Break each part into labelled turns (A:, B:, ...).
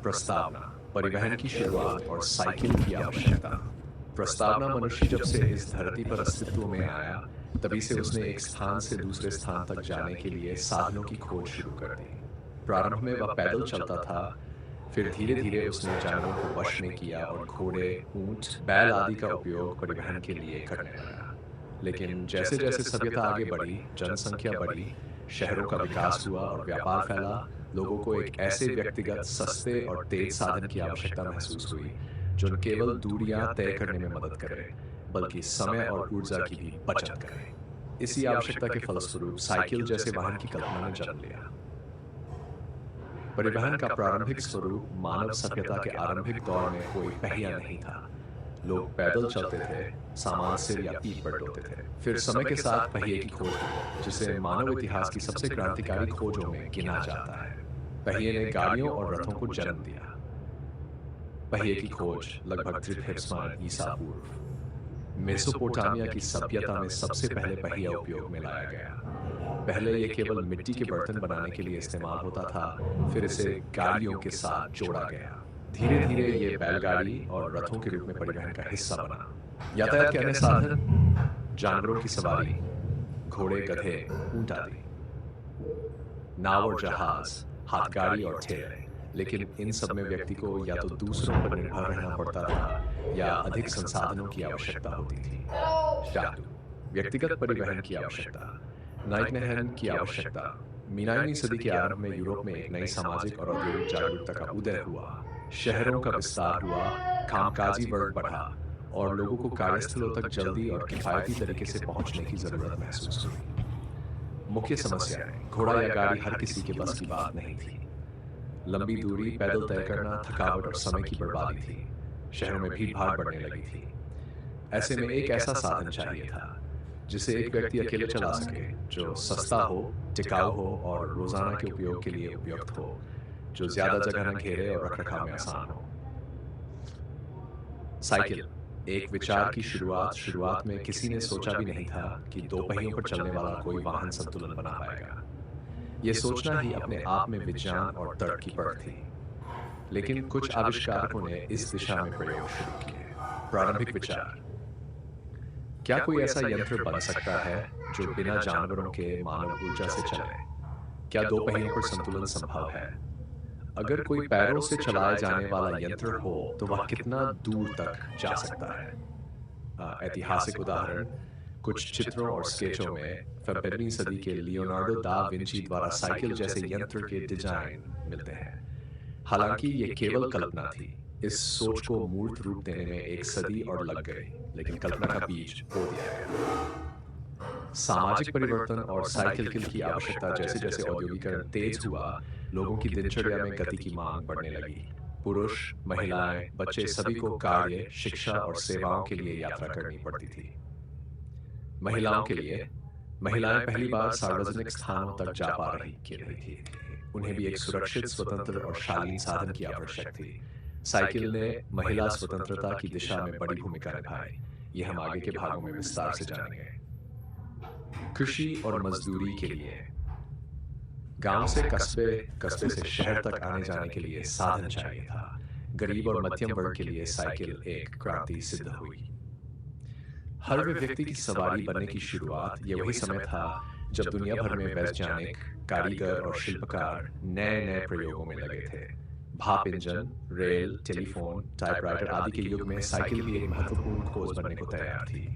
A: प्रस्तावना, परिवहन की शुरुआत और साइकिल की आवश्यकता। प्रस्तावना मनुष्य जब से इस धरती पर अस्तित्व में आया, तभी से उसने एक स्थान से दूसरे स्थान तक जाने के लिए साधनों की खोज शुरू कर दी। प्रारंभ में वह पैदल चलता था, फिर धीरे धीरे उसने जानवरों को वश में किया और घोड़े, ऊंट, बैल आदि का उपयोग परिवहन के लिए करने लगा। लेकिन जैसे जैसे सभ्यता आगे बढ़ी, जनसंख्या बढ़ी, शहरों का विकास हुआ और व्यापार फैला, लोगों को एक ऐसे व्यक्तिगत, सस्ते और तेज साधन की आवश्यकता महसूस हुई, जो न केवल दूरियां तय करने में मदद करे, बल्कि समय और ऊर्जा की भी बचत करे। इसी आवश्यकता के फलस्वरूप साइकिल जैसे वाहन की कल्पना ने जन्म लिया। परिवहन का प्रारंभिक स्वरूप मानव सभ्यता के आरंभिक दौर में कोई पहिया नहीं था। लोग पैदल चलते थे, सामान सिर या पीठ पर ढोते थे। फिर समय के साथ पहिए की खोज हुई, जिसे मानव इतिहास की सबसे क्रांतिकारी खोजों में गिना जाता है। पहिए ने गाड़ियों और रथों को जन्म दिया। पहिए की खोज लगभग 350 ईसा पूर्व मेसोपोटामिया की सभ्यता में सबसे पहले पहिया उपयोग में लाया गया। पहले यह केवल मिट्टी के बर्तन बनाने के लिए इस्तेमाल होता था, फिर इसे गाड़ियों के साथ जोड़ा गया। धीरे धीरे ये बैलगाड़ी और रथों के रूप में परिवहन का हिस्सा बना। यातायात के अन्य साधन, जानवरों की सवारी, घोड़े, गधे, ऊंट आदि, नाव और जहाज, हाथगाड़ी और ठेले। लेकिन इन सब में व्यक्ति को या तो दूसरों पर निर्भर रहना पड़ता था या अधिक संसाधनों की आवश्यकता होती थी। चार, व्यक्तिगत परिवहन की आवश्यकता, नाइटनहन की आवश्यकता। मीनावीं सदी के आरंभ में यूरोप में एक नई सामाजिक और औद्योगिक जागरूकता का उदय हुआ। शहरों का विस्तार हुआ, कामकाजी वर्ग बढ़ा और लोगों को कार्यस्थलों तक जल्दी और किफायती तरीके से पहुंचने की जरूरत महसूस हुई। मुख्य समस्याएं, घोड़ा या गाड़ी हर किसी के बस की बात नहीं थी। लंबी दूरी पैदल तय करना थकावट और समय की बर्बादी थी। शहरों में भीड़ भाड़ बढ़ने लगी थी। ऐसे में एक ऐसा साधन चाहिए था जिसे एक व्यक्ति अकेले चला सके, जो सस्ता हो, टिकाऊ हो और रोजाना के उपयोग के लिए उपयुक्त हो, जो ज्यादा जगह न घेरे और रखरखाव में आसान हो। साइकिल एक विचार की शुरुआत में किसी ने सोचा भी नहीं था कि दो पहियों पर चलने वाला कोई वाहन संतुलन बना पाएगा। यह सोचना ही अपने आप में विज्ञान और तर्क की परख थी। लेकिन कुछ आविष्कारकों ने इस दिशा में प्रयोग शुरू किए। प्रारंभिक विचार, क्या कोई ऐसा यंत्र बन सकता है जो बिना जानवरों के मानव ऊर्जा से चले? क्या दो पहियों पर संतुलन संभव है? अगर कोई पैरों से चलाए जाने वाला यंत्र हो तो वह कितना दूर तक जा सकता है? ऐतिहासिक उदाहरण, कुछ चित्रों और स्केचों में 15वीं सदी के लियोनार्डो दा विंची द्वारा साइकिल जैसे यंत्र के डिजाइन मिलते हैं। हालांकि ये केवल कल्पना थी। इस सोच को मूर्त रूप देने में एक सदी और लग गई, लेकिन कल्पना का बीज बो दिया गया। सामाजिक परिवर्तन और साइकिल की आवश्यकता, जैसे जैसे औद्योगिकरण तेज हुआ, लोगों की दिनचर्या में गति की मांग बढ़ने लगी। पुरुष, महिलाएं, बच्चे सभी को कार्य, शिक्षा और सेवाओं के लिए यात्रा करनी पड़ती थी। महिलाओं के लिए, महिलाएं पहली बार सार्वजनिक स्थानों तक जा पा रही थी। उन्हें भी एक सुरक्षित, स्वतंत्र और शालीन साधन की आवश्यक थी। साइकिल ने महिला स्वतंत्रता की दिशा में बड़ी भूमिका निभाई। ये हम आगे के भागों में विस्तार से जानेंगे। कृषि और मजदूरी के लिए, गांव से कस्बे, कस्बे से शहर तक आने जाने के लिए साधन चाहिए था। गरीब और मध्यम वर्ग के लिए साइकिल एक क्रांति सिद्ध हुई। हर व्यक्ति की सवारी बनने की शुरुआत, यह वही समय था जब दुनिया भर में वैज्ञानिक, कारीगर और शिल्पकार नए नए प्रयोगों में लगे थे। भाप इंजन, रेल, टेलीफोन, टाइपराइटर आदि के युग में साइकिल भी एक महत्वपूर्ण खोज बनने को तैयार थी।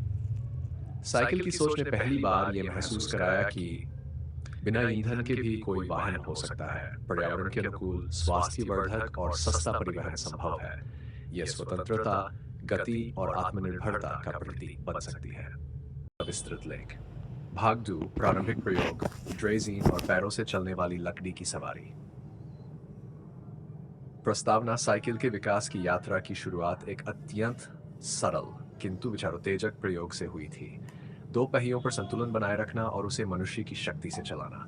A: साइकिल की सोच ने पहली बार यह महसूस कराया कि बिना ईंधन के भी कोई वाहन हो सकता है। पर्यावरण के अनुकूल, स्वास्थ्यवर्धक और सस्ता परिवहन संभव है। यह स्वतंत्रता, गति और आत्मनिर्भरता का प्रतीक बन सकती है। विस्तृत लेख। भाग 2, प्रारंभिक प्रयोग, ड्रेजीन और पैरों से चलने वाली लकड़ी की सवारी। प्रस्तावना, साइकिल के विकास की यात्रा की शुरुआत एक अत्यंत सरल किंतु विचारोत्तेजक प्रयोग से हुई थी। दो पहियों पर संतुलन बनाए रखना और उसे मनुष्य की शक्ति से चलाना।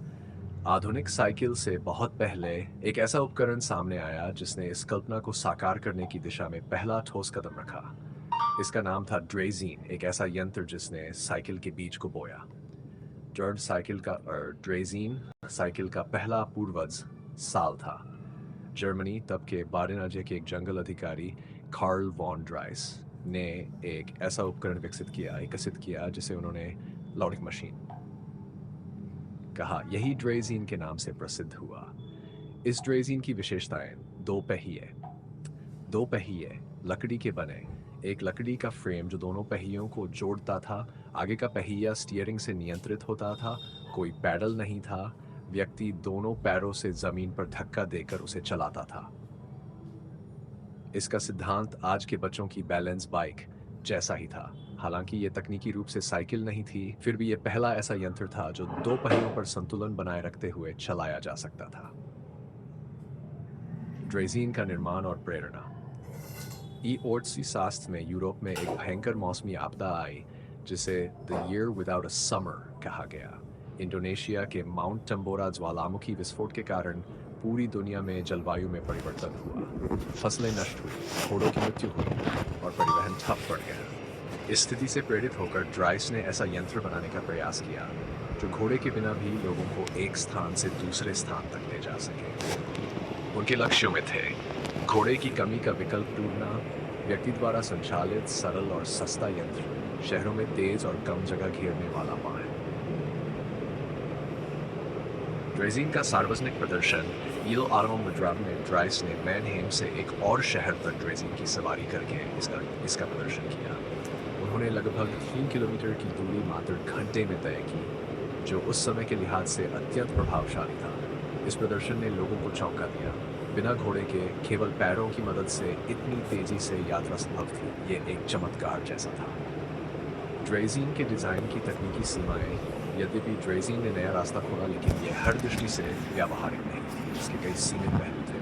A: आधुनिक साइकिल से बहुत पहले एक ऐसा उपकरण सामने आया जिसने इस कल्पना को साकार करने की दिशा में पहला ठोस कदम रखा। इसका नाम था ड्रेजीन, एक ऐसा यंत्र जिसने साइकिल के बीज को बोया। ड्रेजीन साइकिल का पहला पूर्वज साल था। जर्मनी तब के बाडेन राज्य के एक जंगल अधिकारी कार्ल वॉन ड्राइस ने एक ऐसा उपकरण विकसित किया जिसे उन्होंने लॉडिक मशीन कहा। यही ड्रेजीन के नाम से प्रसिद्ध हुआ। इस ड्रेजीन की विशेषताएं दो पहिए लकड़ी के बने, एक लकड़ी का फ्रेम जो दोनों पहियों को जोड़ता था, आगे का पहिया स्टीयरिंग से नियंत्रित होता था, कोई पैडल नहीं था, व्यक्ति दोनों पैरों से जमीन पर धक्का देकर उसे चलाता था। इसका सिद्धांत आज के बच्चों की बैलेंस बाइक जैसा ही था। हालांकि यह तकनीकी रूप से साइकिल नहीं थी, फिर भी यह पहला ऐसा यंत्र था जो दो पहियों पर संतुलन बनाए रखते हुए चलाया जा सकता था। ड्रेजीन का निर्माण और प्रेरणा। ईओर्ट्सी शास्त्र में यूरोप में एक भयंकर मौसमी आपदा आई जिसे the year without a summer कहा गया। इंडोनेशिया के माउंट टम्बोरा ज्वालामुखी विस्फोट के कारण पूरी दुनिया में जलवायु में परिवर्तन हुआ, फसलें नष्ट हुई, घोड़ों की मृत्यु हुई और परिवहन ठप पड़ गया। इस स्थिति से प्रेरित होकर ड्राइस ने ऐसा यंत्र बनाने का प्रयास किया जो घोड़े के बिना भी लोगों को एक स्थान से दूसरे स्थान तक ले जा सके। उनके लक्ष्यों में थे घोड़े की कमी का विकल्प ढूंढना, व्यक्ति द्वारा संचालित सरल और सस्ता यंत्र, शहरों में तेज और कम जगह घेरने वाला वाहन। ड्रेजीन का सार्वजनिक प्रदर्शन ईलो आर्मो मद्राम में ड्राइस ने मैनहेम से एक और शहर तक ड्रेजीन की सवारी करके इसका प्रदर्शन किया। उन्होंने लगभग 3 किलोमीटर की दूरी मात्र घंटे में तय की, जो उस समय के लिहाज से अत्यंत प्रभावशाली था। इस प्रदर्शन ने लोगों को चौंका दिया। बिना घोड़े के केवल पैरों की मदद से इतनी तेजी से यात्रा संभव थी, ये एक चमत्कार जैसा था। ड्रेजीन के डिजाइन की तकनीकी सीमाएं। यद्यपि ड्रेजीन ने नया रास्ता खोला, लेकिन यह हर दृष्टि से व्यावहारिक नहीं थी। इसके कई सीमित पहलू थे।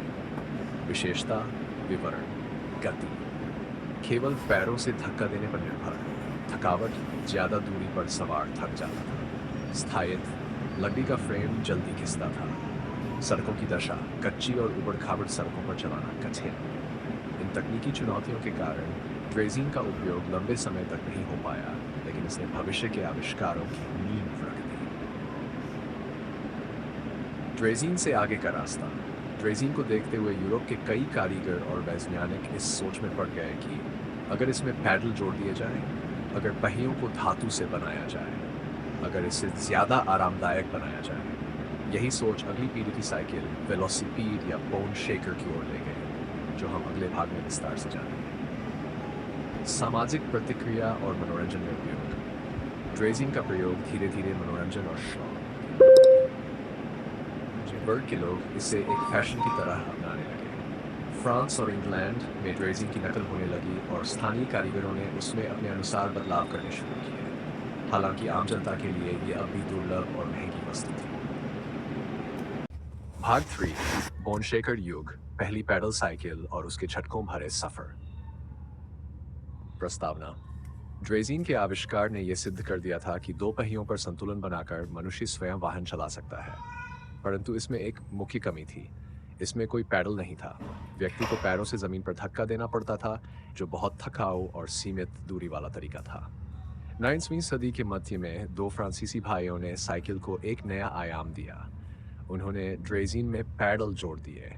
A: विशेषता, विवरण, गति, केवल पैरों से धक्का देने पर निर्भर, थकावट, ज्यादा दूरी पर सवार थक जाता था। स्थायित्व, लकड़ी का फ्रेम जल्दी खिंचता था। सड़कों की दशा, कच्ची और उबड़-खाबड़ सड़कों पर चलाना कठिन। इन तकनीकी चुनौतियों के कारण ड्रेजीन का उपयोग लंबे समय तक नहीं हो पाया, लेकिन इसने भविष्य के आविष्कारों की नींव रख दी। ड्रेजीन से आगे का रास्ता। ड्रेजीन को देखते हुए यूरोप के कई कारीगर और वैज्ञानिक इस सोच में पड़ गए कि अगर इसमें पैडल जोड़ दिए जाए, अगर पहियों को धातु से बनाया जाए, अगर इसे ज्यादा आरामदायक बनाया जाए। यही सोच अगली पीढ़ी की साइकिल वेलोसिपीड या बोन शेकर की ओर ले गई, जो हम अगले भाग में विस्तार से जानेंगे। सामाजिक प्रतिक्रिया और मनोरंजन में उपयोग। ड्रेजीन का प्रयोग धीरे धीरे मनोरंजन और शौक वर्ग के लोग इसे एक फैशन की तरह अपनाने लगे। फ्रांस और इंग्लैंड में ड्रेजीन की नकल होने लगी और स्थानीय कारीगरों ने उसमें अपने अनुसार बदलाव करने शुरू किए। हालांकि आम जनता के लिए ये अब भी दुर्लभ और महंगी वस्तु थी। भाग 3, बोन शेकर युग, पहली पैडल साइकिल और उसके झटकों भरे सफर। प्रस्तावना। ड्रेजीन के आविष्कार ने यह सिद्ध कर दिया था कि दो पहियों पर संतुलन बनाकर मनुष्य स्वयं वाहन चला सकता है, परंतु इसमें एक मुख्य कमी थी। इसमें कोई पैडल नहीं था। व्यक्ति को पैरों से जमीन पर धक्का देना पड़ता था, जो बहुत थकाऊ और सीमित दूरी वाला तरीका था। 9वीं सदी के मध्य में दो फ्रांसीसी भाइयों ने साइकिल को एक नया आयाम दिया। उन्होंने ड्रेजीन में पैडल जोड़ दिए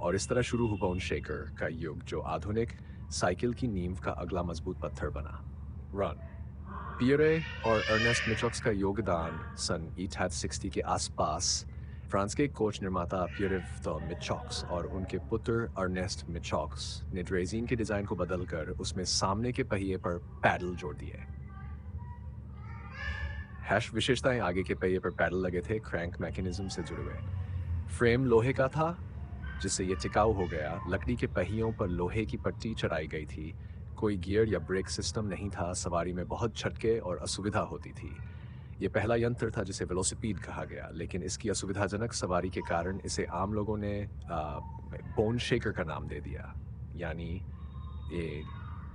A: और इस तरह शुरू हुआ बोन शेकर का युग, जो आधुनिक साइकिल की नींव का अगला मजबूत पत्थर बना। रन। पियरे और अर्नेस्ट मिचॉक्स का योगदान सन 1860 के आसपास। फ्रांस के कोच निर्माता पियरे मिचॉक्स और उनके पुत्र अर्नेस्ट मिचॉक्स ने ड्रेजीन के डिजाइन को बदलकर उसमें सामने के पहिए पर पैडल जोड़ दिए। विशेषताएं। आगे के पहिए पर पैडल लगे थे, क्रैंक मैकेनिज्म से जुड़े हुए। फ्रेम लोहे का था, जिससे यह टिकाऊ हो गया। लकड़ी के पहियों पर लोहे की पट्टी चढ़ाई गई थी। कोई गियर या ब्रेक सिस्टम नहीं था। सवारी में बहुत झटके और असुविधा होती थी। यह पहला यंत्र था जिसे वेलोसिपीड कहा गया, लेकिन इसकी असुविधाजनक सवारी के कारण इसे आम लोगों ने बोन शेकर का नाम दे दिया, यानी ये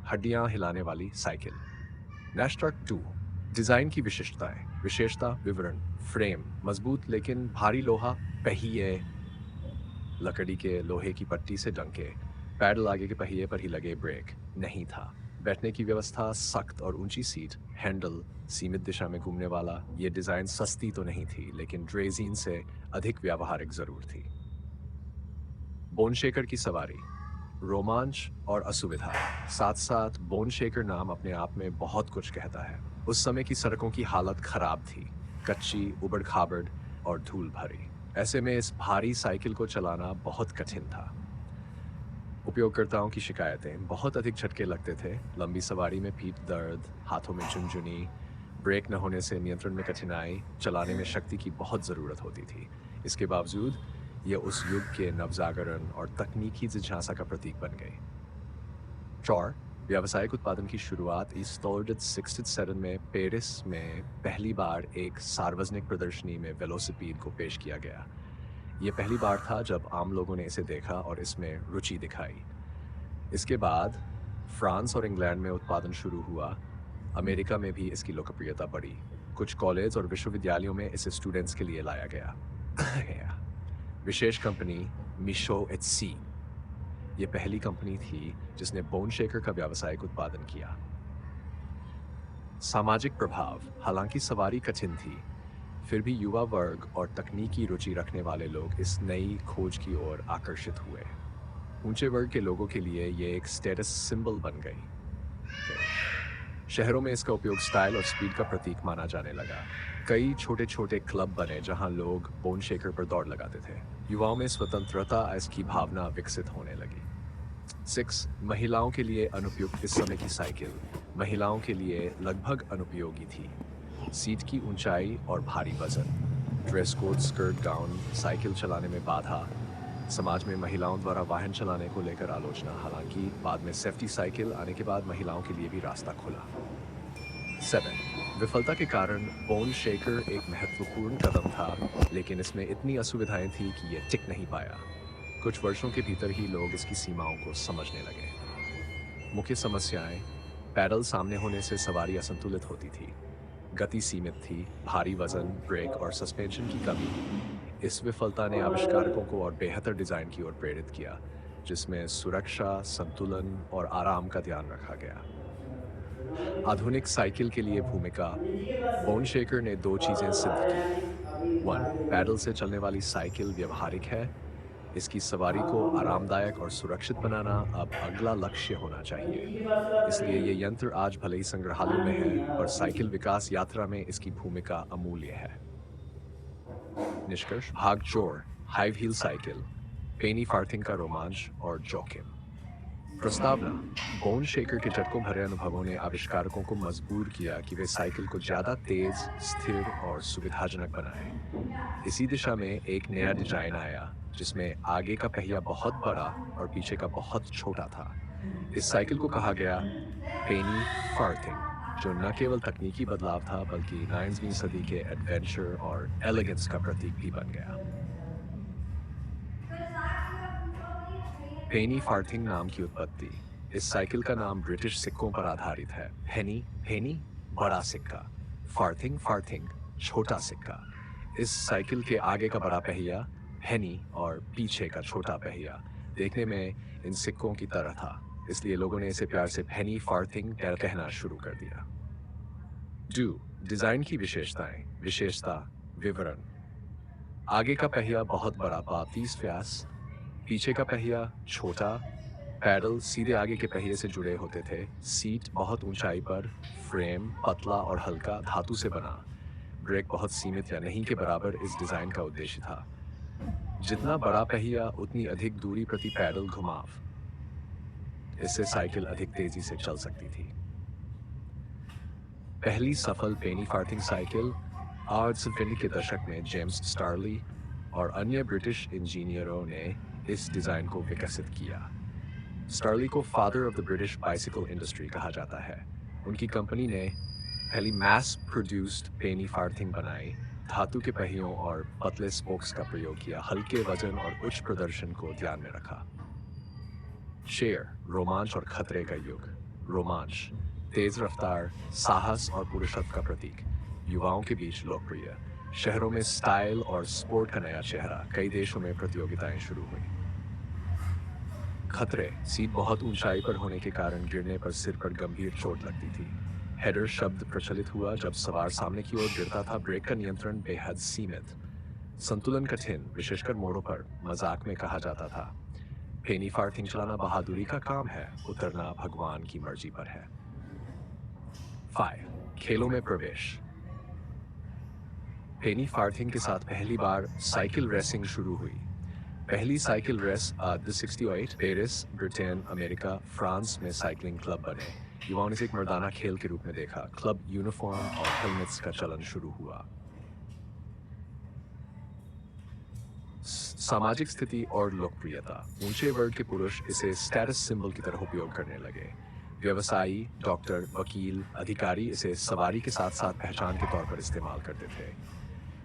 A: हड्डियां हिलाने वाली साइकिल। नैशट्रक 2। डिजाइन की विशेषताएं। विशेषता, विवरण। फ्रेम मजबूत लेकिन भारी लोहा, पहिए लकड़ी के लोहे की पट्टी से ढंके। पैडल आगे के पहिए पर ही लगे, ब्रेक नहीं था। बैठने की व्यवस्था, सख्त और ऊंची सीट, हैंडल सीमित दिशा में घूमने वाला। ये डिजाइन सस्ती तो नहीं थी, लेकिन ड्रेजीन से अधिक व्यावहारिक जरूर थी। बोन शेकर की सवारी, रोमांच और असुविधा। साथ साथ बोन शेकर नाम अपने आप में बहुत कुछ कहता है। उस समय की सड़कों की हालत खराब थी, कच्ची, उबड़-खाबड़ और धूल भरी। ऐसे में इस भारी साइकिल को चलाना बहुत कठिन था। उपयोगकर्ताओं की शिकायतें, बहुत अधिक झटके लगते थे, लंबी सवारी में पीठ दर्द, हाथों में झुनझुनी, ब्रेक न होने से नियंत्रण में कठिनाई, चलाने में शक्ति की बहुत ज़रूरत होती थी। इसके बावजूद ये उस युग के नवजागरण और तकनीकी जिज्ञासा का प्रतीक बन गई। 4. व्यावसायिक उत्पादन की शुरुआत 1867 में पेरिस में पहली बार एक सार्वजनिक प्रदर्शनी में वेलोसिपीड को पेश किया गया। ये पहली बार था जब आम लोगों ने इसे देखा और इसमें रुचि दिखाई। इसके बाद फ्रांस और इंग्लैंड में उत्पादन शुरू हुआ। अमेरिका में भी इसकी लोकप्रियता बढ़ी। कुछ कॉलेज और विश्वविद्यालयों में इसे स्टूडेंट्स के लिए लाया गया। विशेष कंपनी मिशो एटसी, ये पहली कंपनी थी जिसने बोन शेकर का व्यावसायिक उत्पादन किया। सामाजिक प्रभाव, हालांकि सवारी कठिन थी, फिर भी युवा वर्ग और तकनीकी रुचि रखने वाले लोग इस नई खोज की ओर आकर्षित हुए। ऊंचे वर्ग के लोगों के लिए ये एक स्टेटस सिंबल बन गई। शहरों में इसका उपयोग स्टाइल और स्पीड का प्रतीक माना जाने लगा। कई छोटे छोटे क्लब बने जहां लोग बोन शेकर पर दौड़ लगाते थे। युवाओं में स्वतंत्रता की भावना विकसित होने लगी। 6. महिलाओं के लिए अनुपयुक्त, इस समय की साइकिल महिलाओं के लिए लगभग अनुपयोगी थी। सीट की ऊंचाई और भारी वजन, dress code, skirt, gown, cycle चलाने में बाधा, समाज में महिलाओं द्वारा वाहन चलाने को लेकर आलोचना। हालांकि बाद में सेफ्टी साइकिल आने के बाद महिलाओं के लिए भी रास्ता खुला। 7. विफलता के कारण बोन शेकर एक महत्वपूर्ण कदम था, लेकिन इसमें इतनी असुविधाएं थी कि यह टिक नहीं पाया। कुछ वर्षों के भीतर ही लोग इसकी सीमाओं को समझने लगे। मुख्य समस्याएं, पैडल सामने होने से सवारी असंतुलित होती थी, गति सीमित थी, भारी वजन, ब्रेक और सस्पेंशन की कमी। इस विफलता ने आविष्कारकों को और बेहतर डिजाइन की ओर प्रेरित किया, जिसमें सुरक्षा, संतुलन और आराम का ध्यान रखा गया। आधुनिक साइकिल के लिए भूमिका, बोन शेकर ने दो चीजें सिद्ध की। 1. पैडल से चलने वाली साइकिल व्यवहारिक है। इसकी सवारी को आरामदायक और सुरक्षित बनाना अब अगला लक्ष्य होना चाहिए। इसलिए ये यंत्र आज भले ही संग्रहालयों में है, पर साइकिल विकास यात्रा में इसकी भूमिका अमूल्य है। निष्कर्ष, भाग 4, हाई व्हील साइकिल, पेनी फार्थिंग का रोमांच और जोखिम। प्रस्तावना, बोन शेकर के झटकों भरे अनुभवों ने आविष्कारकों को मजबूर किया कि वे साइकिल को ज्यादा तेज, स्थिर और सुविधाजनक बनाएं। इसी दिशा में एक नया डिजाइन आया, जिसमें आगे का पहिया बहुत बड़ा और पीछे का बहुत छोटा था। इस साइकिल को कहा गया पेनी फार्थिंग, जो न केवल तकनीकी बदलाव था बल्कि 19वीं सदी के एडवेंचर और एलिगेंस का प्रतीक भी बन गया। पेनी फार्थिंग नाम की उत्पत्ति, इस साइकिल का नाम ब्रिटिश सिक्कों पर आधारित है। पेनी पेनी बड़ा सिक्का, फार्थिंग फार्थिंग छोटा सिक्का। इस साइकिल के आगे का बड़ा पहिया पेनी और पीछे का छोटा पहिया देखने में इन सिक्कों की तरह था, इसलिए लोगों ने इसे प्यार से पेनी फार्थिंग कहना शुरू कर दिया। 2. डिजाइन की विशेषताएं। विशेषता विवरण, आगे का पहिया बहुत बड़ा 32 व्यास, पीछे का पहिया छोटा, पैडल सीधे आगे के पहिए से जुड़े होते थे, सीट बहुत ऊंचाई पर, फ्रेम पतला और हल्का धातु से बना, ब्रेक बहुत सीमित या नहीं के बराबर इस डिजाइन का उद्देश्य था। जितना बड़ा पहिया उतनी अधिक दूरी प्रति पैडल घुमाव, इससे साइकिल अधिक तेजी से चल सकती थी। पहली सफल पेनी फार्थिंग साइकिल 1870 के दशक में जेम्स स्टारली और अन्य ब्रिटिश इंजीनियरों ने इस डिजाइन को विकसित किया। स्टारली को father of the British bicycle industry कहा जाता है। उनकी कंपनी ने पहली मैस प्रोड्यूस्ड पेनी फार्थिंग बनाई, धातु के पहियों और पतले स्पोक्स का प्रयोग किया, हल्के वजन और उच्च प्रदर्शन को ध्यान में रखा। शेर, रोमांच और खतरे का युग। रोमांच, तेज रफ्तार, साहस और पुरुषत्व का प्रतीक, युवाओं के बीच लोकप्रिय। शहरों में स्टाइल और स्पोर्ट का नया चेहरा, कई देशों में प्रतियोगिताएं शुरू हुई। खतरे, सीट बहुत ऊंचाई पर होने के कारण गिरने पर सिर पर गंभीर चोट लगती थी। हेडर शब्द प्रचलित हुआ जब सवार सामने की ओर गिरता था, ब्रेक का नियंत्रण बेहद सीमित। संतुलन कठिन, विशेषकर मोड़ों पर, मजाक में कहा जाता था पेनी फार्थिंग चलाना बहादुरी का काम है, उतरना भगवान की मर्जी पर है। 5. खेलों में प्रवेश। पेनी फार्थिंग के साथ पहली बार साइकिल रेसिंग शुरू हुई। पहली cycle race the 68 Paris, Britain, America, France में साइकिलिंग क्लब बने। युवाओं ने इसे एक मर्दाना खेल के रूप में देखा। क्लब यूनिफॉर्म और हेलमेट्स का चलन शुरू हुआ। सामाजिक स्थिति और लोकप्रियता। ऊंचे वर्ग के पुरुष इसे स्टेटस सिंबल की तरह उपयोग करने लगे। व्यवसायी, डॉक्टर, वकील, अधिकारी इसे सवारी के साथ साथ पहचान के तौर पर इस्तेमाल करते थे।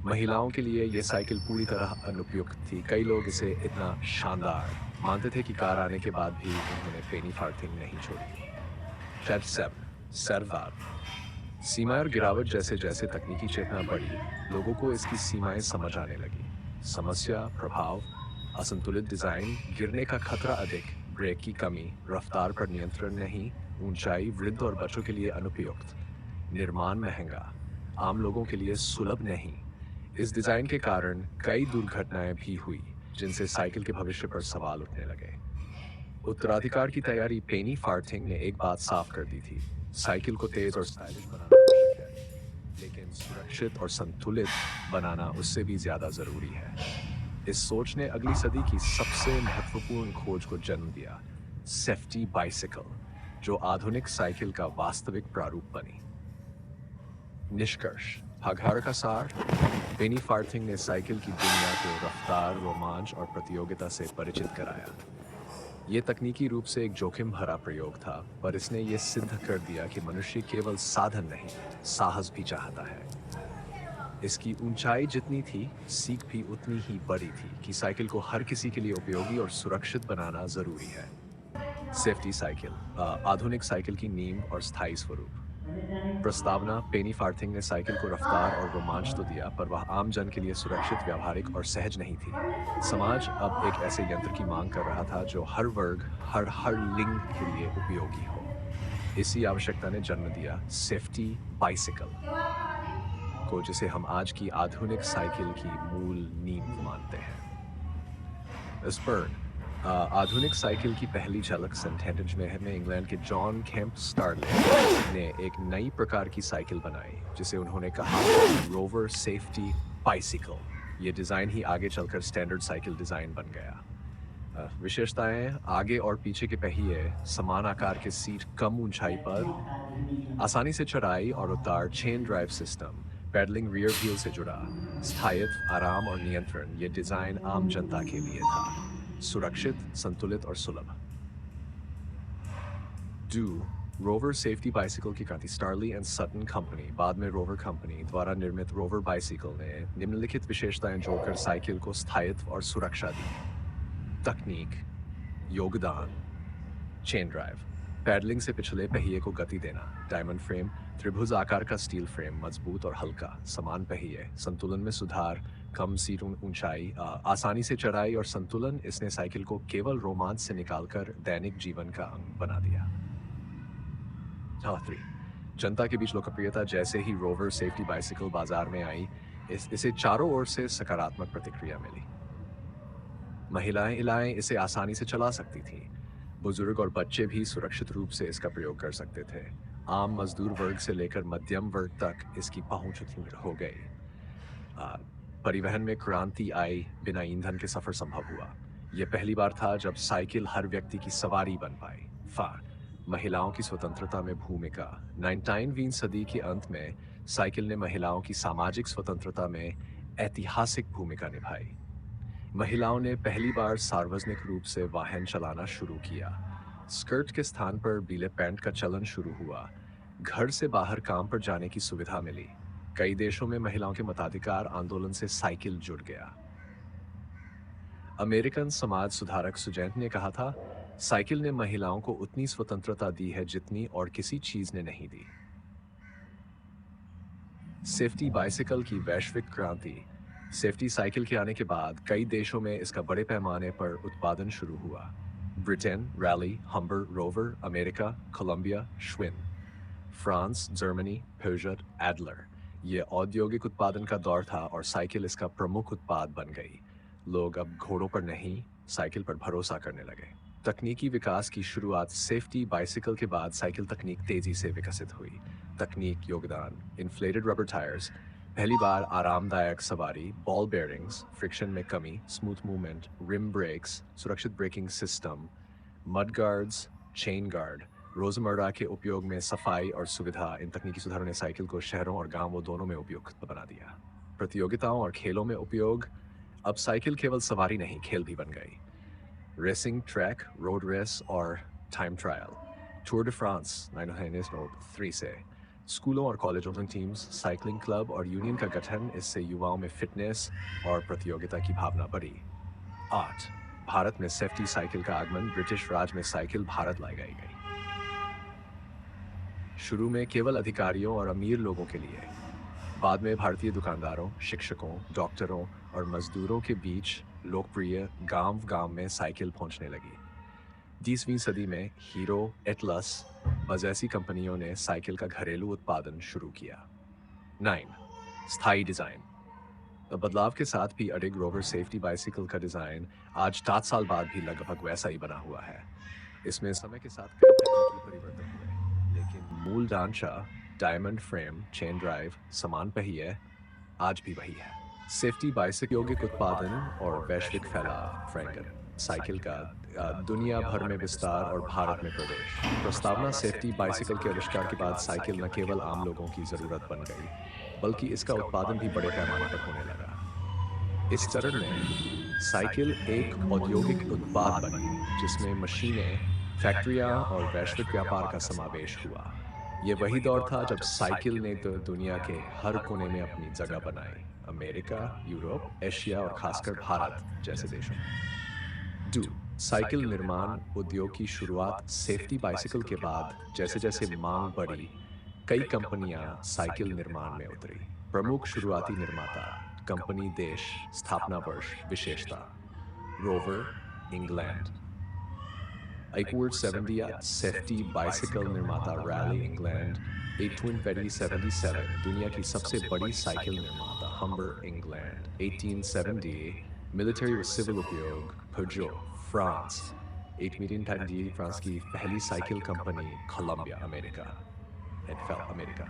A: महिलाओं के लिए यह साइकिल पूरी तरह अनुपयुक्त थी। कई लोग इसे इतना शानदार मानते थे कि कार आने के बाद भी उन्होंने पेनी फार्थिंग नहीं छोड़ी। चैप्टर 7 सरदार। सीमाएं और गिरावट। जैसे जैसे तकनीकी चेतना बढ़ी, लोगों को इसकी सीमाएं समझ आने लगी। समस्या, प्रभाव, असंतुलित डिजाइन, गिरने का खतरा अधिक, ब्रेक की कमी, रफ्तार पर नियंत्रण नहीं, ऊंचाई, वृद्ध और बच्चों के लिए अनुपयुक्त, निर्माण महंगा, आम लोगों के लिए सुलभ नहीं। इस डिजाइन के कारण कई दुर्घटनाएं भी हुई, जिनसे साइकिल के भविष्य पर सवाल उठने लगे। उत्तराधिकार की तैयारी। पेनी फार्थिंग ने एक बात साफ कर दी थी, साइकिल को तेज और स्टाइलिश बनाना आवश्यक है, लेकिन सुरक्षित और संतुलित बनाना उससे भी ज्यादा जरूरी है। इस सोच ने अगली सदी की सबसे महत्वपूर्ण खोज को जन्म दिया, सेफ्टी बाइसिकल, जो आधुनिक साइकिल का वास्तविक प्रारूप बनी। निष्कर्ष। भागहार का सार। पेनी फार्थिंग ने साइकिल की दुनिया को रफ्तार, रोमांच और प्रतियोगिता से परिचित कराया। ये तकनीकी रूप से एक जोखिम भरा प्रयोग था, पर इसने ये सिद्ध कर दिया कि मनुष्य केवल साधन नहीं, साहस भी चाहता है। इसकी ऊंचाई जितनी थी, सीख भी उतनी ही बड़ी थी कि साइकिल को हर किसी के लिए उपयोगी और सुरक्षित बनाना जरूरी है। Safety cycle. आधुनिक साइकिल की नींव और स्थायी स्वरूप। प्रस्तावना। पेनी फार्थिंग ने साइकिल को रफ्तार और रोमांच तो दिया, पर वह आम जन के लिए सुरक्षित, व्यावहारिक और सहज नहीं थी। समाज अब एक ऐसे यंत्र की मांग कर रहा था जो हर वर्ग, हर लिंग के लिए उपयोगी हो। इसी आवश्यकता ने जन्म दिया सेफ्टी बाइसिकल को, जिसे हम आज की आधुनिक साइकिल की मूल नींव मानते हैं। स्पर्न। आधुनिक साइकिल की पहली झलक सन 18 में इंग्लैंड के जॉन केम्प स्टारले ने एक नई प्रकार की साइकिल बनाई, जिसे उन्होंने कहा रोवर सेफ्टी बाइसिकल। ये डिजाइन ही आगे चलकर स्टैंडर्ड साइकिल डिजाइन बन गया। विशेषताएं। आगे और पीछे के पहिए, समान आकार के सीट, कम ऊंचाई पर, आसानी से चढ़ाई और उतार, chain drive system, pedalling rear wheel से जुड़ा, स्थायित्व, आराम और नियंत्रण। ये डिजाइन आम जनता के लिए था। सुरक्षित, संतुलित और सुलभ। डू रोवर सेफ्टी बाइसिकल की क्रांति। स्टारली एंड सटन कंपनी, बाद में रोवर कंपनी, द्वारा निर्मित रोवर बाइसिकल ने निम्नलिखित विशेषताएं जोड़कर साइकिल को स्थायित्व और सुरक्षा दी। तकनीक। योगदान। चेन ड्राइव, पैडलिंग से पिछले पहिए को गति देना। डायमंड फ्रेम, त्रिभुज आकार का स्टील फ्रेम, मजबूत और हल्का। समान पहिए, संतुलन में सुधार, कम सीट ऊंचाई, आसानी से चढ़ाई और संतुलन। इसने साइकिल को केवल रोमांच से निकालकर दैनिक जीवन का अंग बना दिया। 3. जनता के बीच लोकप्रियता। जैसे ही रोवर सेफ्टी बाइसिकल बाजार में आई, इसे चारों ओर से सकारात्मक प्रतिक्रिया मिली। महिलाएं इसे आसानी से चला सकती थीं। बुजुर्ग और बच्चे भी सुरक्षित रूप से इसका प्रयोग कर सकते थे। आम मजदूर वर्ग से लेकर मध्यम वर्ग तक इसकी पहुंच हो गई। परिवहन में क्रांति आई। बिना ईंधन के सफर संभव हुआ। यह पहली बार था जब साइकिल हर व्यक्ति की सवारी बन पाई। महिलाओं की स्वतंत्रता में भूमिका। 19वीं सदी के अंत में साइकिल ने महिलाओं की सामाजिक स्वतंत्रता में ऐतिहासिक भूमिका निभाई। महिलाओं ने पहली बार सार्वजनिक रूप से वाहन चलाना शुरू किया। स्कर्ट के स्थान पर बीले पैंट का चलन शुरू हुआ। घर से बाहर काम पर जाने की सुविधा मिली। कई देशों में महिलाओं के मताधिकार आंदोलन से साइकिल जुड़ गया। अमेरिकन समाज सुधारक सुजैन ने कहा था, साइकिल ने महिलाओं को उतनी स्वतंत्रता दी है जितनी और किसी चीज ने नहीं दी। सेफ्टी बाइसिकल की वैश्विक क्रांति। सेफ्टी साइकिल के आने के बाद कई देशों में इसका बड़े पैमाने पर उत्पादन शुरू हुआ। Britain, Raleigh, Humber, Rover, America, Columbia, Schwinn, France, Germany, Peugeot, Adler. ये औद्योगिक उत्पादन का दौर था और साइकिल इसका प्रमुख उत्पाद बन गई। लोग अब घोड़ों पर नहीं, साइकिल पर भरोसा करने लगे। तकनीकी विकास की शुरुआत सेफ्टी बाइसिकल के बाद साइकिल तकनीक तेजी से विकसित हुई। तकनीक योगदान इन्फ्लेटेड रबर टायर्स, पहली बार आरामदायक सवारी, बॉल बेयरिंग्स, फ्रिक्शन में कमी, स्मूथ मूवमेंट, रिम ब्रेक्स, सुरक्षित braking system, mud guards, chain guard. रोजमर्रा के उपयोग में सफाई और सुविधा। इन तकनीकी सुधारों ने साइकिल को शहरों और गांवों दोनों में उपयुक्त बना दिया। प्रतियोगिताओं और खेलों में उपयोग। अब साइकिल केवल सवारी नहीं, खेल भी बन गई। रेसिंग ट्रैक, रोड रेस और time trial. Tour de France 1903 से स्कूलों और कॉलेजों की टीम्स, साइकिलिंग क्लब और यूनियन का गठन। इससे युवाओं में फिटनेस और प्रतियोगिता की भावना बढ़ी। 8 भारत में सेफ्टी साइकिल का आगमन। ब्रिटिश राज में साइकिल भारत लाई गई। शुरू में केवल अधिकारियों और अमीर लोगों के लिए, बाद में भारतीय दुकानदारों, शिक्षकों, डॉक्टरों और मजदूरों के बीच लोकप्रिय। गांव-गांव में साइकिल पहुंचने लगी। 20वीं सदी में हीरो, एटलस और जैसी कंपनियों ने साइकिल का घरेलू उत्पादन शुरू किया। 9 स्थायी डिजाइन। बदलाव के साथ भी अडिग रोवर सेफ्टी बाइसिकल का डिजाइन आज 7 साल बाद भी लगभग वैसा ही बना हुआ है। इसमें समय के साथ कई तकनीकी परिवर्तन हुए, लेकिन मूल ढांचा, डायमंड फ्रेम, चेन ड्राइव, समान पहिए, आज भी वही है। सेफ्टी बाइसिकल यौगिक उत्पादन और वैश्विक फैलाव। फ्रैंकन साइकिल का दुनिया भर में विस्तार और भारत में प्रवेश। प्रस्तावना सेफ्टी बाइसिकल के आविष्कार के बाद साइकिल न केवल आम लोगों की जरूरत बन गई, बल्कि इसका उत्पादन भी बड़े पैमाने पर होने लगा। इस चरण में साइकिल एक औद्योगिक उत्पाद बनी, जिसमें मशीनें, फैक्ट्रियां और वैश्विक व्यापार का समावेश हुआ। ये वही दौर था जब साइकिल ने तो दुनिया के हर कोने में अपनी जगह बनाई। अमेरिका, यूरोप, एशिया और खासकर भारत जैसे देशों में। डू साइकिल निर्माण उद्योग की शुरुआत। सेफ्टी बाइसिकल के बाद जैसे जैसे मांग बढ़ी, कई कंपनियां साइकिल निर्माण में उतरी। प्रमुख शुरुआती निर्माता, कंपनी, देश, स्थापना वर्ष, विशेषता। Rover, England. Eichward 70 safety bicycle निर्माता, रैली, इंग्लैंड। 1877 दुनिया की सबसे बड़ी साइकिल निर्माता, हम्बर, इंग्लैंड। 1870 मिलिट्री व सिविल उपयोग, Peugeot, फ्रांस। 1890 फ्रांस की पहली cycle company, Columbia, America. NFL, America.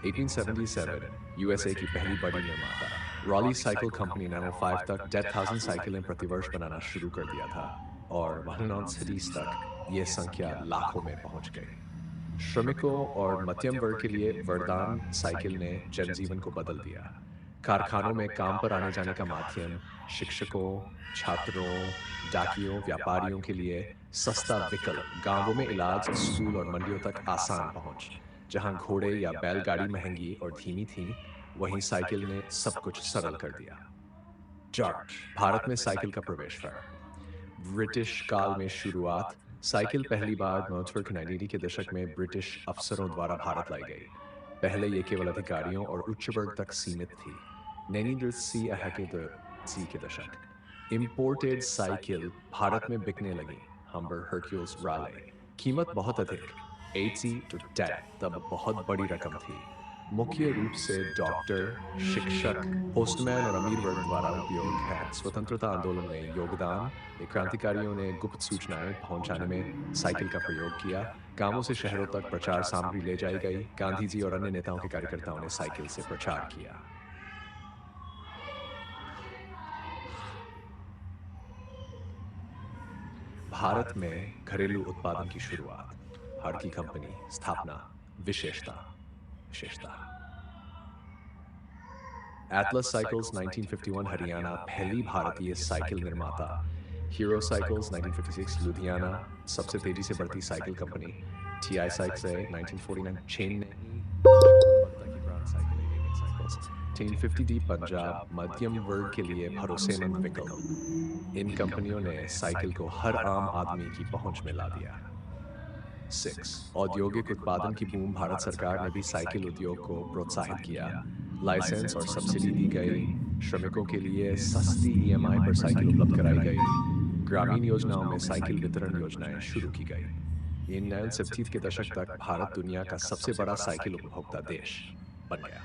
A: 1877 USA की पहली बड़ी निर्माता, रॉली साइकिल कंपनी। 1905 तक 10,000 साइकिलें प्रतिवर्ष बनाना शुरू कर दिया था और 1 सिटीज तक ये संख्या लाखों में पहुंच गई। श्रमिकों और मध्यम वर्ग के लिए वरदान साइकिल ने जनजीवन को बदल दिया। कारखानों में काम पर आने जाने का माध्यम, शिक्षकों, छात्रों, डाकियों, व्यापारियों के लिए सस्ता विकल्प। गांवों में इलाज, स्कूल और मंडियों तक आसान पहुंच। जहां घोड़े या बैलगाड़ी महंगी और धीमी थी, वहीं साइकिल ने सब कुछ सरल कर दिया। जॉर्ज भारत में साइकिल का प्रवेश पर। ब्रिटिश काल में शुरुआत। साइकिल पहली बार 1980 के दशक में ब्रिटिश अफसरों द्वारा भारत लाई गई। पहले ये केवल अधिकारियों और उच्च वर्ग तक सीमित थी। के दशक इंपोर्टेड साइकिल भारत में बिकने लगी। हम्बर, हरक्यूल्स, राले। कीमत बहुत अधिक, 80 to 10 तब बहुत बड़ी रकम थी। मुख्य रूप से डॉक्टर, शिक्षक, पोस्टमैन और अमीर वर्ग द्वारा उपयोग है। स्वतंत्रता आंदोलन में योगदान। क्रांतिकारियों ने गुप्त सूचनाएं पहुंचाने में साइकिल का प्रयोग किया। गांवों से शहरों तक प्रचार सामग्री ले जाई गई। गांधी जी और अन्य नेताओं के कार्यकर्ताओं ने साइकिल से प्रचार किया। भारत में घरेलू उत्पादन की शुरुआत। हार्ड की कंपनी स्थापना। विशेषता विशेषता एटलस साइकिल्स 1951 हरियाणा, पहली भारतीय साइकिल निर्माता। हीरो साइकिल्स 1956 लुधियाना, सबसे तेजी से बढ़ती cycle company. TI cycle 1949 chain नहीं, गुणवत्ता की ब्रांड साइकिल। 1950 डी पंजाब, मध्यम वर्ग के लिए भरोसेमंद विकल्प। इन कंपनियों ने साइकिल को हर आम आदमी की पहुंच में ला दिया। 6 औद्योगिक उत्पादन की बूम। भारत सरकार ने भी साइकिल उद्योग को प्रोत्साहित किया। लाइसेंस और सब्सिडी दी गई। श्रमिकों के लिए सस्ती ईएमआई पर साइकिल उपलब्ध कराई गई। ग्रामीण योजनाओं में साइकिल वितरण योजनाएं शुरू की गई। इन 1970 के दशक तक भारत दुनिया का सबसे बड़ा साइकिल उपभोक्ता देश बन गया।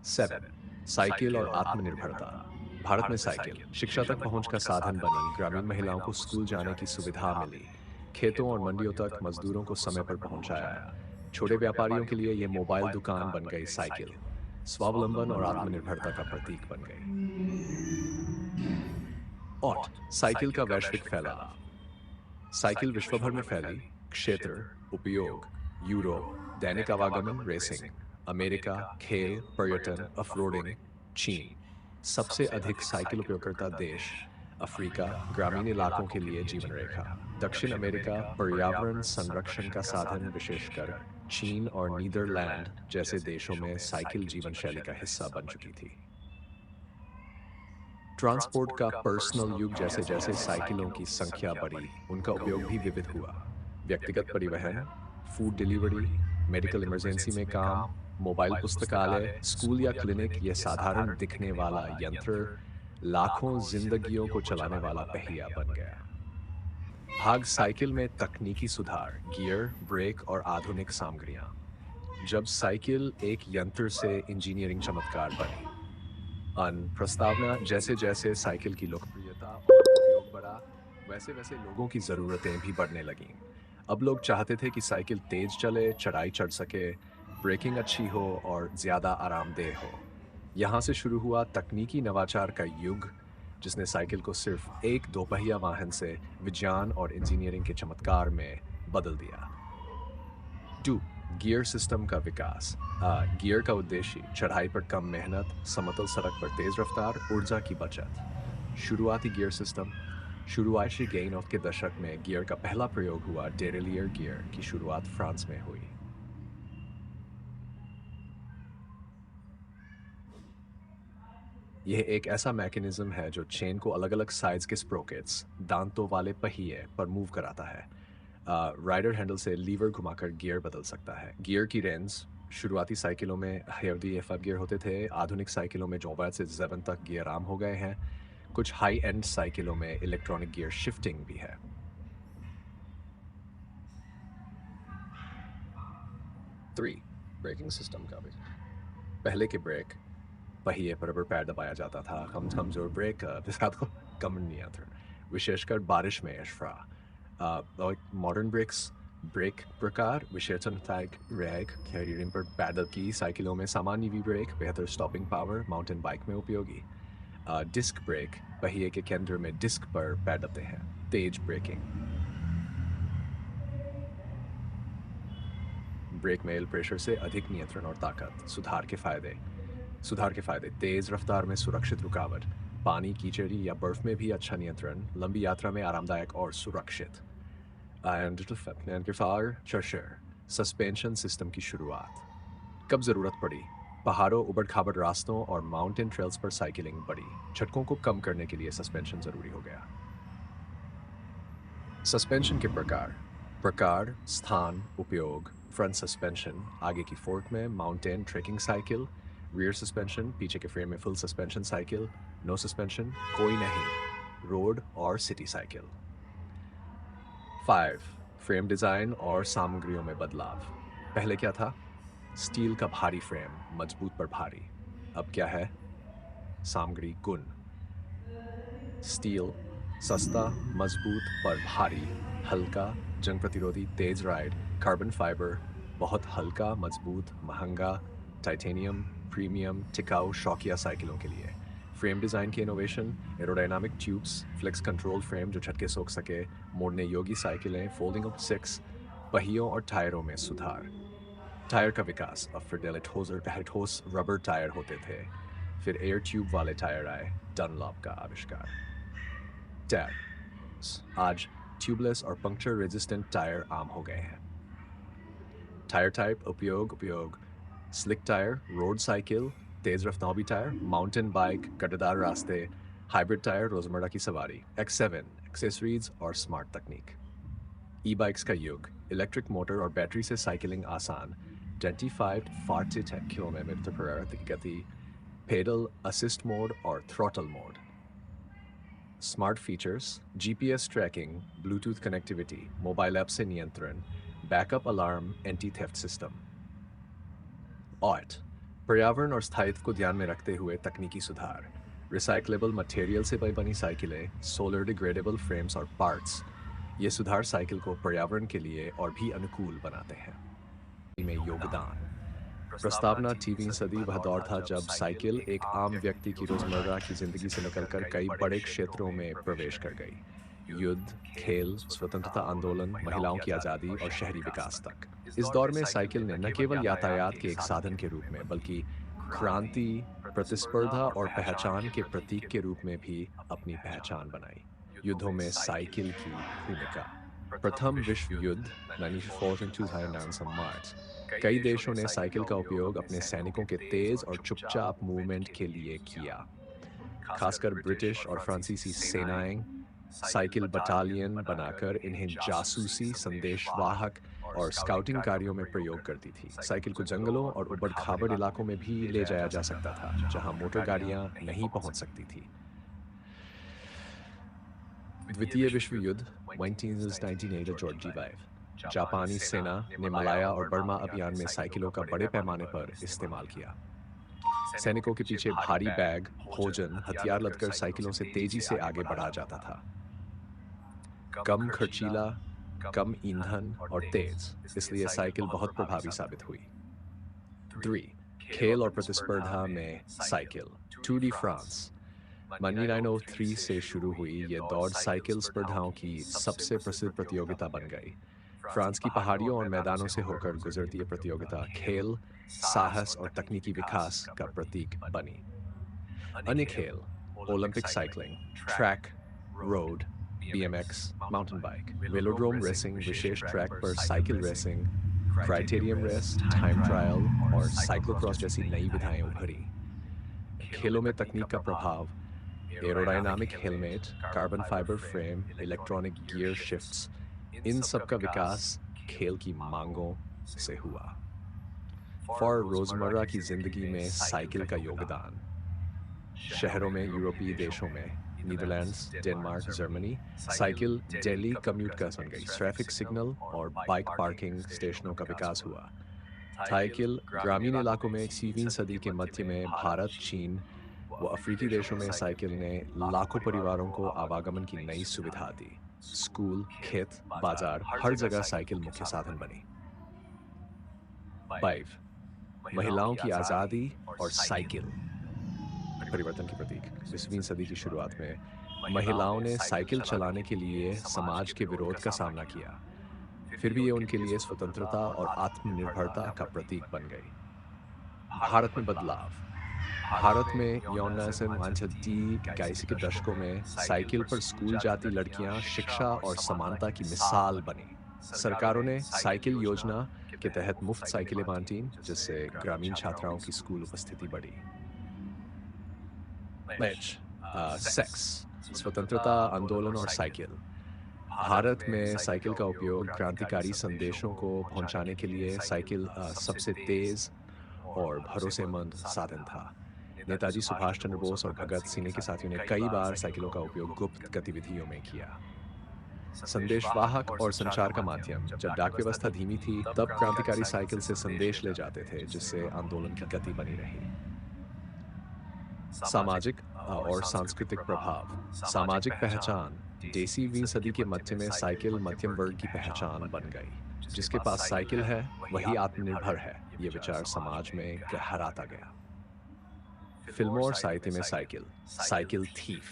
A: 7 साइकिल और आत्मनिर्भरता। भारत में साइकिल शिक्षा तक पहुंच का साधन बनी, ग्रामीण महिलाओं को स्कूल जाने की सुविधा मिली, खेतों और मंडियों तक मजदूरों को समय पर पहुंचाया। छोटे व्यापारियों के लिए ये मोबाइल दुकान बन गई साइकिल, स्वावलंबन और आत्मनिर्भरता का प्रतीक बन गई। और साइकिल का वैश्विक फैलाव। साइकिल विश्व भर में फैली, क्षेत्र, उपयोग, यूरोप, दैनिक आवागमन, रेसिंग, अमेरिका, खेल, पर्यटन, ऑफरोडिंग, चीन। सबसे अधिक साइकिल उपयोगकर्ता देश, अफ्रीका, ग्रामीण इलाकों के लिए जीवन रेखा, दक्षिण अमेरिका, पर्यावरण संरक्षण का साधन, विशेषकर चीन और नीदरलैंड जैसे देशों में साइकिल जीवन शैली का हिस्सा बन चुकी थी। ट्रांसपोर्ट का पर्सनल युग, जैसे जैसे साइकिलों की संख्या बढ़ी, उनका उपयोग भी विविध हुआ। व्यक्तिगत परिवहन, फूड डिलीवरी, मेडिकल इमरजेंसी में काम, मोबाइल पुस्तकालय, स्कूल या क्लिनिक, यह साधारण दिखने वाला यंत्र लाखों जिंदगियों को चलाने वाला पहिया बन गया। भाग साइकिल में तकनीकी सुधार, गियर, ब्रेक और आधुनिक सामग्रियां। जब साइकिल एक यंत्र से इंजीनियरिंग चमत्कार बनी। प्रस्तावना, जैसे जैसे साइकिल की लोकप्रियता और उपयोग बढ़ा, वैसे वैसे लोगों की ज़रूरतें भी बढ़ने लगीं। अब लोग चाहते थे कि साइकिल तेज चले, चढ़ाई चढ़ सके, ब्रेकिंग अच्छी हो और ज़्यादा आरामदेह हो। यहाँ से शुरू हुआ तकनीकी नवाचार का युग, जिसने साइकिल को सिर्फ एक दोपहिया वाहन से विज्ञान और इंजीनियरिंग के चमत्कार में बदल दिया। 2. गियर सिस्टम का विकास। गियर का उद्देश्य चढ़ाई पर कम मेहनत, समतल सड़क पर तेज रफ्तार, ऊर्जा की बचत। शुरुआती गियर सिस्टम। शुरुआती गेनऑफ के दशक में गियर का पहला प्रयोग हुआ। डेरेलियर गियर की शुरुआत फ्रांस में हुई। यह एक ऐसा मैकेनिज्म है जो चेन को अलग अलग साइज के स्प्रोकेट्स, दांतों वाले पहिए पर मूव कराता है। राइडर हैंडल से लीवर घुमाकर गियर बदल सकता है। गियर की रेंज। शुरुआती साइकिलों में हेवी एफ गियर होते थे। आधुनिक साइकिलों में 4 से 7 तक गियर आम हो गए हैं। कुछ हाई एंड साइकिलों में इलेक्ट्रॉनिक गियर शिफ्टिंग भी है। 3. ब्रेकिंग सिस्टम का भी। पहले के ब्रेक पहिए पर रबर पैड दबाया जाता था। कमजोर ब्रेक को कम नियंत्रण, विशेषकर बारिश में अशफरा। और मॉडर्न ब्रेक्स ब्रेक प्रकार विशेषताएं रैग, कैरियरिंग पर पैडल की साइकिलों में सामान्य वी ब्रेक, बेहतर स्टॉपिंग पावर, माउंटेन बाइक में उपयोगी। डिस्क ब्रेक पहिए के केंद्र में डिस्क पर पैडलते हैं। तेज ब्रेकिंग। ब्रेक मेल प्रेशर से अधिक नियंत्रण और ताकत। सुधार के फायदे तेज रफ्तार में सुरक्षित रुकावट, पानी, कीचड़ी या बर्फ में भी अच्छा नियंत्रण, लंबी यात्रा में आरामदायक और सुरक्षित। सस्पेंशन सिस्टम की शुरुआत। कब ज़रूरत पड़ी? पहाड़ों, उबड़ खाबड़ रास्तों और माउंटेन ट्रेल्स पर साइकिलिंग बढ़ी। झटकों को कम करने के लिए सस्पेंशन ज़रूरी हो गया। सस्पेंशन के प्रकार, स्थान, उपयोग। फ्रंट सस्पेंशन, आगे की फोर्क में mountain trekking cycle. Rear suspension, पीछे के फ्रेम में full suspension cycle. No suspension, कोई नहीं, रोड और सिटी साइकिल। 5. फ्रेम डिज़ाइन और सामग्रियों में बदलाव। पहले क्या था? स्टील का भारी फ्रेम, मजबूत पर भारी। अब क्या है? सामग्री गुण। स्टील सस्ता, मजबूत पर भारी, हल्का, जंग प्रतिरोधी, तेज राइड। कार्बन फाइबर बहुत हल्का, मजबूत, महंगा। टाइटेनियम प्रीमियम, टिकाऊ, शौकिया साइकिलों के लिए। फ्रेम डिज़ाइन की innovation, aerodynamic tubes, flex control frame जो झटके सोख सके, मोड़ने योगी साइकिलें, फोल्डिंग अप 6। पहियों और टायरों में सुधार। टायर का विकास। अब फिर पहले ठोस रबर टायर होते थे, फिर एयर ट्यूब वाले टायर आए। डनलॉप का आविष्कार। टायर आज ट्यूबलेस और पंक्चर रेजिस्टेंट टायर आम हो गए हैं। टायर टाइप, उपयोग स्लिक टायर, रोड साइकिल, तेज रफ्तावी टायर, माउंटेन बाइक, गड्ढेदार रास्ते। हाइब्रिड टायर, रोजमर्रा की सवारी। X7 एक्सेसरीज और स्मार्ट तकनीक। ई बाइक्स का युग, इलेक्ट्रिक मोटर और बैटरी से साइकिलिंग आसान। 25 40 किलोमीटर पर आवर की गति, पेडल असिस्ट मोड और throttle mode. Smart features, GPS tracking, Bluetooth connectivity, mobile app से नियंत्रण, backup alarm, anti theft system. पर्यावरण और स्थायित्व को ध्यान में रखते हुए तकनीकी सुधार। रिसाइक्लेबल मटेरियल से बनी साइकिलें, सोलर डिग्रेडेबल फ्रेम्स और पार्ट्स, ये सुधार साइकिल को पर्यावरण के लिए और भी अनुकूल बनाते हैं। में योगदान। प्रस्तावना 18वीं सदी वह दौर था जब साइकिल एक आम व्यक्ति की रोजमर्रा की जिंदगी से निकलकर कई बड़े क्षेत्रों में प्रवेश कर गई। युद्ध, खेल, स्वतंत्रता आंदोलन, महिलाओं की आज़ादी और शहरी विकास तक। इस दौर में साइकिल ने न केवल यातायात के एक साधन के रूप में बल्कि क्रांति, प्रतिस्पर्धा और पहचान के प्रतीक के रूप में भी अपनी पहचान बनाई। युद्धों में साइकिल की भूमिका। प्रथम विश्व युद्ध 1914 मार्च, कई देशों ने साइकिल का उपयोग अपने सैनिकों के तेज और चुपचाप मूवमेंट के लिए किया। खासकर ब्रिटिश और फ्रांसीसी सेनाएं साइकिल बटालियन बनाकर इन्हें जासूसी, संदेशवाहक और स्काउटिंग कार्यों में प्रयोग करती थी। साइकिल को जंगलों और उबड़-खाबड़ इलाकों में भी ले जाया जा सकता था, जहां मोटर गाड़ियां नहीं पहुंच सकती थी। द्वितीय विश्व युद्ध 1908 जॉर्ज G5, जापानी सेना ने मलाया और बर्मा अभियान में साइकिलों का बड़े पैमाने पर इस्तेमाल किया। सैनिकों के पीछे भारी बैग, भोजन, हथियार लदकर साइकिलों से तेजी से आगे बढ़ा जाता था। कम खर्चीला, कम ईंधन और तेज, इसलिए साइकिल बहुत प्रभावी साबित हुई। 3. खेल और प्रतिस्पर्धा में साइकिल। टूर डी फ्रांस 1903 से शुरू हुई ये दौड़ साइकिल स्पर्धाओं की सबसे प्रसिद्ध प्रतियोगिता बन गई। फ्रांस की पहाड़ियों और मैदानों से होकर गुजरती ये प्रतियोगिता खेल, साहस और तकनीकी विकास का प्रतीक बनी। अन्य खेल Olympic cycling, track, road, BMX, mountain bike, velodrome racing, विशेष ट्रैक पर cycle racing, criterium race, time trial और साइक्लोक्रॉस जैसी नई विधाएं उभरी। खेलों में तकनीक का प्रभाव, aerodynamic helmet, carbon fibre frame, electronic gear shifts, इन सब का विकास खेल की मांगों से हुआ। फॉर रोजमर्रा की जिंदगी में साइकिल का योगदान। शहरों में यूरोपीय देशों में Netherlands, Denmark, Germany, cycle daily commute का बन गई। ट्रैफिक सिग्नल और बाइक पार्किंग स्टेशनों का विकास हुआ। साइकिल ग्रामीण इलाकों में 21वीं सदी के मध्य में भारत, चीन व अफ्रीकी देशों में साइकिल ने लाखों परिवारों को आवागमन की नई सुविधा दी। स्कूल, खेत, बाजार, हर जगह साइकिल मुख्य साधन बनी। 5. महिलाओं की आज़ादी और साइकिल परिवर्तन की प्रतीक। 20वीं सदी की शुरुआत में महिलाओं ने साइकिल चलाने के लिए समाज के विरोध का सामना किया, फिर भी ये उनके लिए स्वतंत्रता और आत्मनिर्भरता का प्रतीक बन गई। भारत में बदलाव। भारत में यौन इक्कीसवीं के दशकों में साइकिल पर स्कूल जाती लड़कियां शिक्षा और समानता की मिसाल बनी। सरकारों ने साइकिल योजना के तहत मुफ्त साइकिलें बांटी, जिससे ग्रामीण छात्राओं की स्कूल उपस्थिति बढ़ी। सेक्स, स्वतंत्रता आंदोलन और साइकिल। भारत में साइकिल का उपयोग क्रांतिकारी संदेशों को पहुंचाने के लिए साइकिल सबसे तेज और भरोसेमंद साधन था। नेताजी सुभाष चंद्र बोस और भगत सिंह के साथियों ने कई बार साइकिलों का उपयोग गुप्त गतिविधियों में किया। संदेशवाहक और संचार का माध्यम। जब डाक व्यवस्था धीमी थी, तब क्रांतिकारी साइकिल से संदेश ले जाते थे, जिससे आंदोलन की गति बनी रही। सामाजिक और सांस्कृतिक प्रभाव। सामाजिक पहचान। 20वीं सदी के मध्य में साइकिल मध्यम वर्ग की पहचान बन गई। जिसके पास साइकिल है वही आत्मनिर्भर है, ये विचार समाज में गहराता गया। फिल्मों और साहित्य में साइकिल। साइकिल थीफ,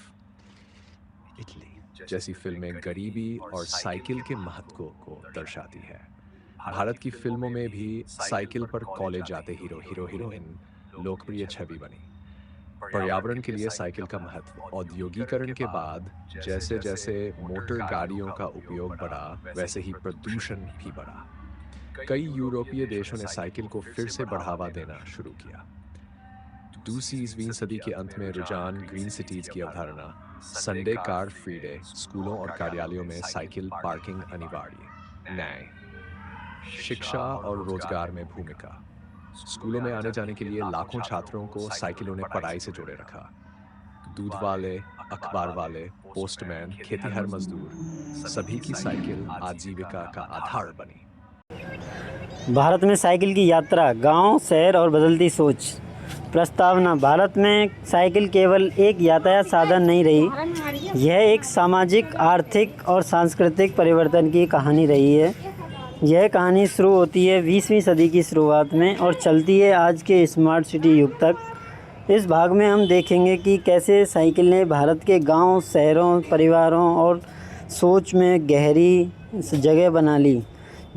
A: इटली जैसी फिल्में गरीबी और साइकिल के महत्व को दर्शाती है। भारत की फिल्मों में भी साइकिल पर कॉलेज जाते हीरोइन लोकप्रिय छवि बनी। पर्यावरण के लिए साइकिल का महत्व। औद्योगिकरण के बाद जैसे जैसे मोटर गाड़ियों का उपयोग बढ़ा, वैसे ही प्रदूषण भी बढ़ा। कई यूरोपीय देशों ने साइकिल को फिर से बढ़ावा देना शुरू किया। 20वीं सदी के अंत में रुझान ग्रीन सिटीज की अवधारणा। Sunday car free day. स्कूलों और कार्यालयों में साइकिल पार्किंग अनिवार्य। न्याय, शिक्षा और रोजगार में भूमिका। स्कूलों में आने जाने के लिए लाखों छात्रों को साइकिलों ने पढ़ाई से जोड़े रखा। दूध वाले, अखबार वाले, पोस्टमैन, खेतीहर मजदूर, सभी की साइकिल आजीविका का आधार बनी।
B: भारत में साइकिल की यात्रा, गांव, शहर और बदलती सोच। प्रस्तावना। भारत में साइकिल केवल एक यातायात साधन नहीं रही, यह एक सामाजिक, आर्थिक और सांस्कृतिक परिवर्तन की कहानी रही है। यह कहानी शुरू होती है 20वीं सदी की शुरुआत में और चलती है आज के स्मार्ट सिटी युग तक। इस भाग में हम देखेंगे कि कैसे साइकिल ने भारत के गांव, शहरों, परिवारों और सोच में गहरी जगह बना ली।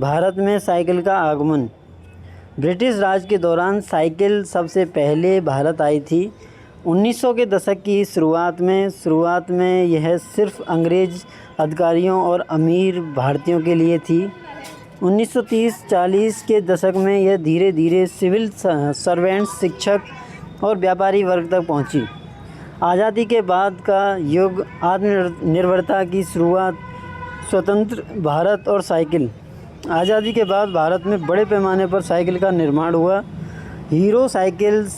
B: भारत में साइकिल का आगमन। ब्रिटिश राज के दौरान साइकिल सबसे पहले भारत आई थी। 1900 के दशक की शुरुआत में यह सिर्फ अंग्रेज़ अधिकारियों और अमीर भारतीयों के लिए थी। 1930-40 के दशक में यह धीरे धीरे सिविल सर्वेंट्स, शिक्षक और व्यापारी वर्ग तक पहुंची। आज़ादी के बाद का युग, आत्मनिर्भरता की शुरुआत, स्वतंत्र भारत और साइकिल। आज़ादी के बाद भारत में बड़े पैमाने पर साइकिल का निर्माण हुआ। हीरो साइकिल्स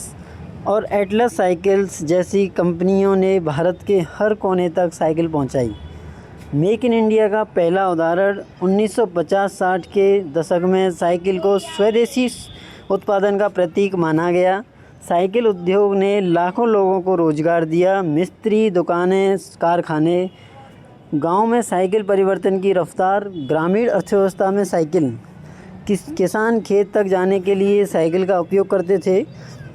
B: और एटलस साइकिल्स जैसी कंपनियों ने भारत के हर कोने तक साइकिल पहुंचाई। मेक इन इंडिया का पहला उदाहरण 1950-60 के दशक में साइकिल को स्वदेशी उत्पादन का प्रतीक माना गया। साइकिल उद्योग ने लाखों लोगों को रोजगार दिया। मिस्त्री, दुकानें, कारखाने। गांव में साइकिल परिवर्तन की रफ्तार। ग्रामीण अर्थव्यवस्था में साइकिल। किसान खेत तक जाने के लिए साइकिल का उपयोग करते थे।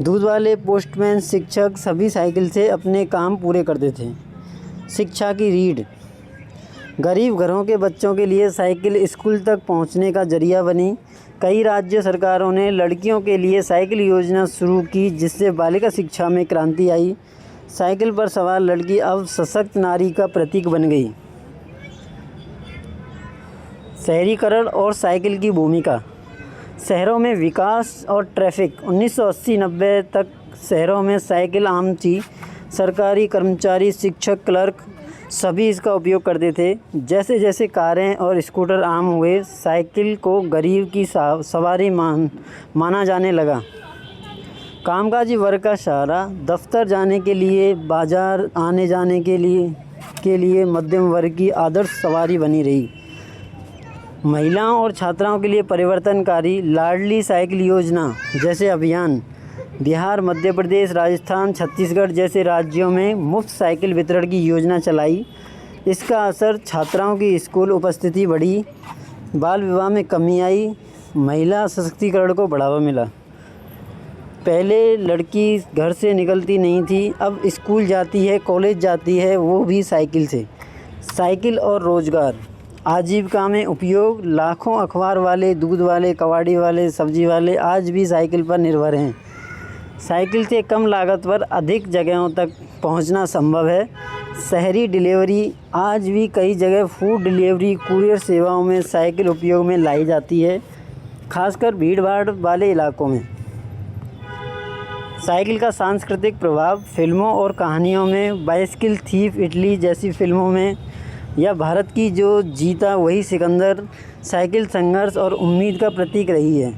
B: दूध वाले, पोस्टमैन, शिक्षक सभी साइकिल से अपने काम पूरे करते थे। शिक्षा की रीढ़। गरीब घरों के बच्चों के लिए साइकिल स्कूल तक पहुंचने का जरिया बनी। कई राज्य सरकारों ने लड़कियों के लिए साइकिल योजना शुरू की, जिससे बालिका शिक्षा में क्रांति आई। साइकिल पर सवार लड़की अब सशक्त नारी का प्रतीक बन गई। शहरीकरण और साइकिल की भूमिका। शहरों में विकास और ट्रैफिक। 1980-90 तक शहरों में साइकिल आम थी। सरकारी कर्मचारी, शिक्षक, क्लर्क सभी इसका उपयोग करते थे। जैसे जैसे कारें और स्कूटर आम हुए, साइकिल को गरीब की सवारी माना जाने लगा। कामकाजी वर्ग का सहारा। दफ्तर जाने के लिए, बाजार आने जाने के लिए मध्यम वर्ग की आदर्श सवारी बनी रही। महिलाओं और छात्राओं के लिए परिवर्तनकारी लाडली साइकिल योजना जैसे अभियान। बिहार, मध्य प्रदेश, राजस्थान, छत्तीसगढ़ जैसे राज्यों में मुफ्त साइकिल वितरण की योजना चलाई। इसका असर छात्राओं की स्कूल उपस्थिति बढ़ी, बाल विवाह में कमी आई, महिला सशक्तिकरण को बढ़ावा मिला। पहले लड़की घर से निकलती नहीं थी, अब स्कूल जाती है, कॉलेज जाती है, वो भी साइकिल से। साइकिल और रोज़गार। आजीविका में उपयोग। लाखों अखबार वाले, दूध वाले, कबाड़ी वाले, सब्जी वाले आज भी साइकिल पर निर्भर हैं। साइकिल से कम लागत पर अधिक जगहों तक पहुंचना संभव है। शहरी डिलीवरी। आज भी कई जगह फूड डिलीवरी, कुरियर सेवाओं में साइकिल उपयोग में लाई जाती है, खासकर भीड़-भाड़ वाले इलाकों में। साइकिल का सांस्कृतिक प्रभाव। फिल्मों और कहानियों में बाइसिकल थीफ इटली जैसी फिल्मों में, या भारत की जो जीता वही सिकंदर, साइकिल संघर्ष और उम्मीद का प्रतीक रही है।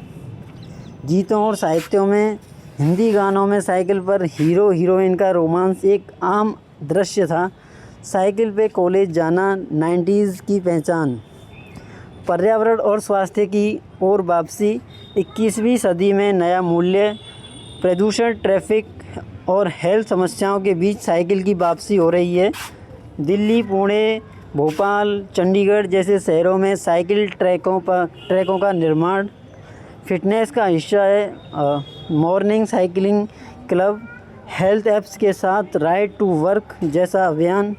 B: गीतों और साहित्यों में, हिंदी गानों में साइकिल पर हीरो हीरोइन का रोमांस एक आम दृश्य था। साइकिल पे कॉलेज जाना 90s की पहचान। पर्यावरण और स्वास्थ्य की ओर वापसी। 21वीं सदी में नया मूल्य। प्रदूषण, ट्रैफिक और हेल्थ समस्याओं के बीच साइकिल की वापसी हो रही है। दिल्ली, पुणे, भोपाल, चंडीगढ़ जैसे शहरों में साइकिल ट्रैकों का निर्माण। फिटनेस का हिस्सा है morning cycling club. Health apps के साथ राइड टू वर्क जैसा अभियान।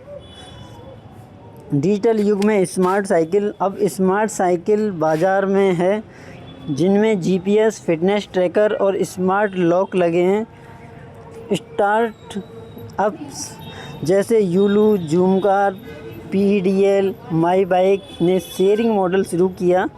B: डिजिटल युग में स्मार्ट साइकिल। अब स्मार्ट साइकिल बाज़ार में है, जिनमें GPS, फिटनेस ट्रैकर और स्मार्ट लॉक लगे हैं। स्टार्ट अप्स जैसे यूलू, जूमकार, PDL, माई बाइक ने शेयरिंग मॉडल शुरू किया।